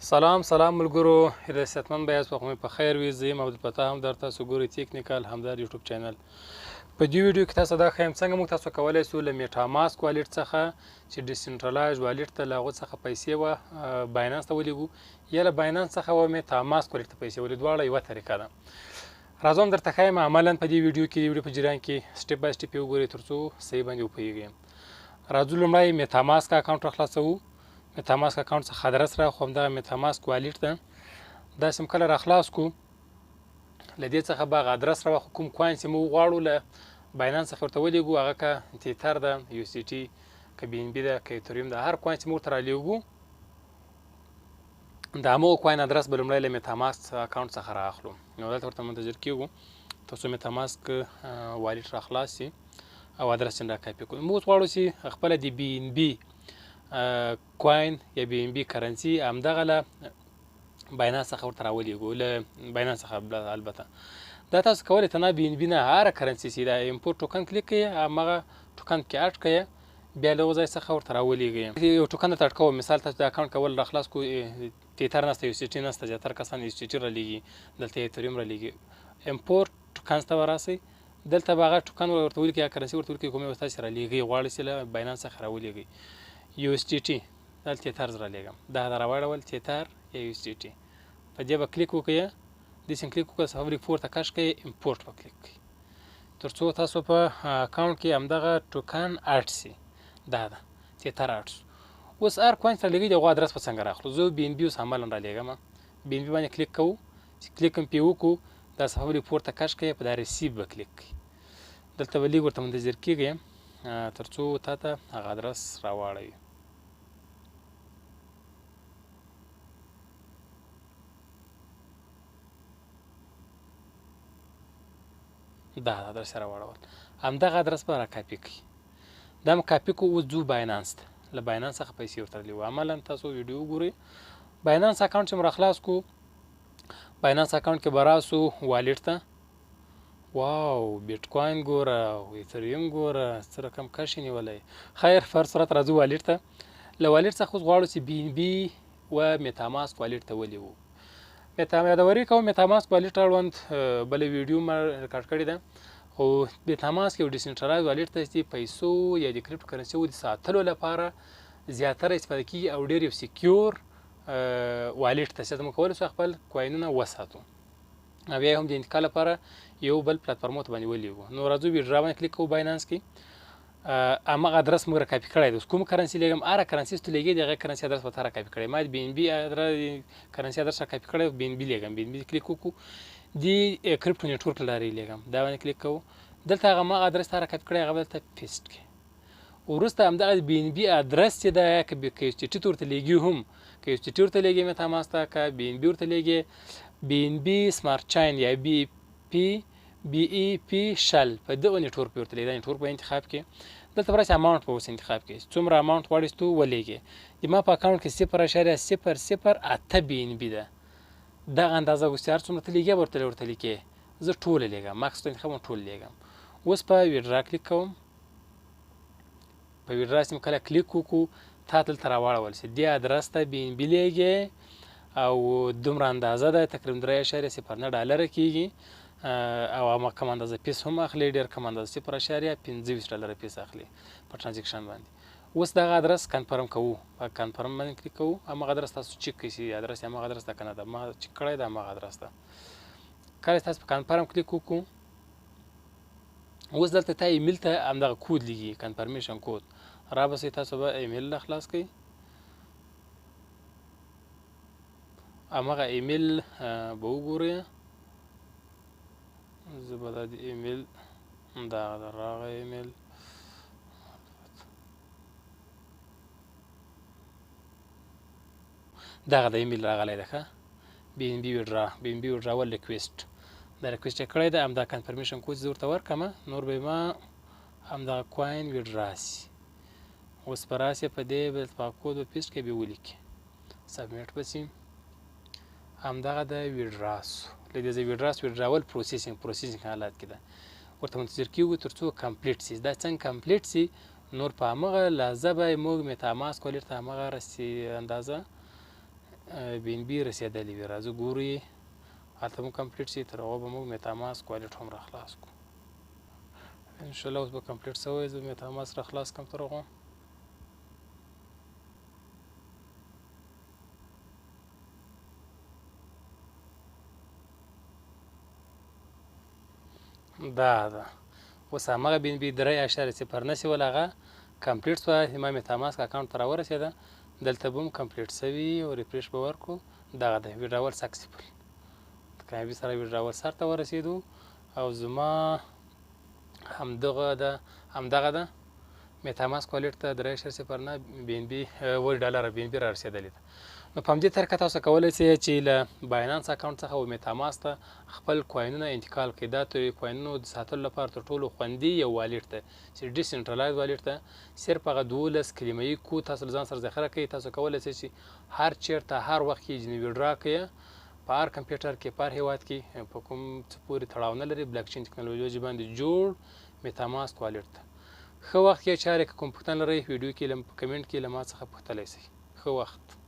سلام ملګرو، هیله صحتمند به یاست، وخت په خیر وي. زه یم عبدالفتاح هم در تاسو ګورئ تکنیکل همدار یوټیوب چینل. په دې ویډیو کې تاسو دا ښیم څنګه موږ تاسو کولی شو له میټا ماسک والټ څخه چې ډیسنټرلایز والټ ته له هغو څخه پیسې باینانس ته ولیږو یا له باینانس څخه میټا ماسک والټ ته پیسې ولې دواړه یوه طریقه ده. راځم درته ښیم عملا په دې ویډیو کې د ویډیو په جریان کې سټپ بای سټپ یې وګورئ تر څو صحیح باندې وپوهیږئ. راځو لومړی میټا ماسک اکاونټ راخلاصوو. میټا ماسک اکاونټ څخه ادرس راخو همدغه میټا ماسک والټ ده. داسې هم کله راخلاص کړو له دې څخه به هغه ادرس راواخلو کوم کوین چې موږ غواړو له باینانس څخه ورته ولیږو، هغه که تیتر ده، یو سی ټي، که بي ان بي ده، که ایتریوم ده، هر کوین چې موږ ورته رالیږو د همغو کوین ادرس به لومړی له میټا ماسک اکاونټ څخه رااخلو. نو دلته ورته منتظر کېږو تر څو میټا ماسک والټ راخلاص شي او ادرس یې راکاپي کړو. موږ اوس غواړو چې خپله د بي ان بي کوین یا بي ان بي کرنسي همدغه له باینانس څخه ورته راولیږو، له باینانس څخه البته. دا تاسو کولی تنها بي ان بي نه هره کرنسي چې دا امپورټ ټوکن کلیک کړئ، همغه ټوکن پکې اډ کړئ، بیا له هغو ځای څخه ورته راولېږئ. یو ټوکن درته اډ کوم، مثال تاسو د اکاونټ کول راخلاص کړو، تیتر نسته، یو سی ټي نسته، زیاتره کسان یو سی ټي رالیږي، دلته ایتریوم رالیږي. امپورټ ټوکنز ته به راسئ، دلته به هغه ټوکن ورته ولیکئ یا کرنسي ورته ولیکئ کومې تاسې رالیږئ غواړئ چې له باینانس څخه راولېږئ. یو اس ټي ټي دلته تیتر رالیږم، دا راواړول تیتر یا یو اس ټي ټي، په دې به کلیک وکړئ، داسې کلیک وکړئ، صفحه لیک پورته کش کړئ، امپورټ به کلیک کړئ تر څو تاسو په اکاونټ کې همدغه ټوکن اډ شي. دا ده تیتر اډ شو. اوس هر کوین چې رالیږئ د هغو ادرس به څنګه راخلو. زه بي ان بي اوس عملا رالیږم، بي ان بي باندې کلیک کوو، چې کلیک هم پرې وکړو دا صفحه لیک پورته کش کړئ، په دا ریسیو به کلیک کړئ، دلته به لیږ ورته منتظر کېږئ تر څو تا ته هغه ادرس راواړوي. دا ادرس یې راواړول، همدغه ادرس به راکاپي کړئ. دا مو کاپي کړو، اوس ځو باینانس ته، له باینانس څخه پیسې ورته رالیږو. عملا تاسو ویډیو وګورئ، باینانس اکاونټ چې مو راخلاص کړو، باینانس اکاونټ کې به راسو والټ ته. واو بیټ کوین ګوره، ایتریوم ګوره څه رقم کش یې نیولی. خیر په هر صورت راځو والټ ته. له والټ څخه اوس غواړو چې بي ان بي و میټا ماسک والټ ته ولیږو. یادوري کوم میټا ماسک والټ اړوند بله ویډیو ما ریکارډ کړې ده، خو میټا ماسک یو ډیسنټرلایز والټ ته چې پیسو یا د کریپټو کرنسیو د ساتلو لپاره زیاتره استفاده کېږي او ډېر یو سیکیور والټ ته چې موږ کولی شو خپل کوینونه وساتو او بیا هم د انتقال لپاره یو بل پلاتفورمو ته باندې ولیږو. نو راځو ویډرا باندې کلیک کوو باینانس کې، همغه ادرس موږ راکاپي کړی دی. اوس کوم کرنسي لیږم، هره کرنسي چې ته لیږې د هغې کرنسي ادرس به تا راکاپي کړی. ما د بي ان بي کرنسي ادرس راکاپي کړی، بي ان بي لیږم، بي ان بي کلیک وکړو، د کریپټو نیټورک له لارې لیږم، دا باندې کلیک کوو، دلته هغه همغه ادرس تا راکاپي کړی هغه به دلته پیسټ کړي. وروسته همدغه بي ان بي ادرس چې ده که یو سی ټي ته ورته لیږي، هم که یو سی ټي ورته لیږي میټا ماسک ته، که بي ان بي ورته لیږي، بي ان بي سمارټ چاین یا بي ای پي شل، په دغه نیټورک به ورته لیږي. دا نیټورک به انتخاب کړي، دلته به راسي اماونټ به اوس انتخاب کړي، څومره اماونټ غواړئ چې تو ولیږئ. ما په اکاونټ کې 0.008 بي ان بي ده، دغه اندازه اوس هر څومره ته لیږې به ورته لیکې. زه ټوله لیږم، ماکس ته انتخاب ټول لیږم. اوس په ویډرا کلیک کوم، په ویډرا چې کله کلیک وکړو تا دلته راواړول شي، دې ادرس ته بي ان بي لیږې او دومره اندازه ده تقریبا 3.09 ډالره کېږي او کم اندازه پیس هم اخلي، ډېر کم اندازه 0.25 ډالره پیس اخلي په ټرانزیکشن باندې. اوس دغه ادرس کنفرم کوو، په کنفرم باندې کلیک کوو، همغه ادرس تاسو چک کړئ چې ادرس یې همغه ادرس ده که نه ده. ما چک کړی ده همغه ادرس ده. کله چې تاسو په کنفرم کلیک وکړو، اوس دلته تا ایمیل ته همدغه کود لیږي، کنفرمیشن کود رابسئ، تاسو به ایمیل له خلاص کړئ، همغه ایمیل به وګورئ. زه به دا د ایمیل دغه ده راغی ایمیل، دغه د ایمیل راغلی ده ښه، بي ان بي ویډرا، بي ان بي ویډراول ریکویسټ، دا ریکویسټ یې کړی ده، همدا کنفرمیشن کود زه ورته ورکړم، نور به یې ما همدغه کوین ویډرا سي. اوس به راسي په دې به دغه کود به پیسټ کړئ، بیا ولیکئ، سبمیټ به شي، همدغه د ویډرا سو. له دې ځای ویډرا سو، ویډراول پروسیسینګ حالات کې ده، ورته منتظر کېږو تر څو کمپلیټ شي. دا څنګه کمپلیټ شي، نور په همغه لحظه به موږ میټا ماسک والټ ته همغه اندازه بي ان بي رسېدلې وي. راځو ګورو یې هلته مو کمپلیټ شي، تر هغو به موږ میتاماسک والټ هم راخلاص کړو. انشاءالله اوس به کمپلیټ شوی. زه میتاماسک راخلاص کړم تر هغو. دا ده اوس همغه بي ان بي 3.09 ول هغه کمپلیټ شوه. زما میتاماسک اکاونټ ته راورسېده. دلته به هم کمپلیټ شوي او ریفریش به ورکړو. دغه ده ویډراول سکسیفل. کامیابي سره ویډراول سر ته ورسېدو او زما همدغه ده میتاماسک والټ ته 3.09 بي ان بي $1 بي ان بي را رسېدلې ده. نو په همدې طریقه تاسو کولی شئ چې له باینانس اکاونټ څخه و میتاماسک ته خپل کوینونه انتقال کړئ. دا د کوینونو د ساتلو لپاره تر ټولو خوندي یو والټ ده چې ډیسنټرلایز والټ ده. صرف هغه 12 کلمه‌یي کود تاسو له ځان سره ذخیره کوئ. تاسو کولی شئ چې هر چیرته هر وخت کې جنوي ډرا کړئ په هر کمپیوټر کې په هر هېواد کې په کوم څه پورې تړاو نه لري. بلاک چین ټکنالوژي باندې جوړ میتاماسک والټ ده. ښه وخت کې چارې که کوم پوښتنه لرئ ویډیو کې په کمنټ کې له ما څخه پوښتلی شئ. ښه وخت.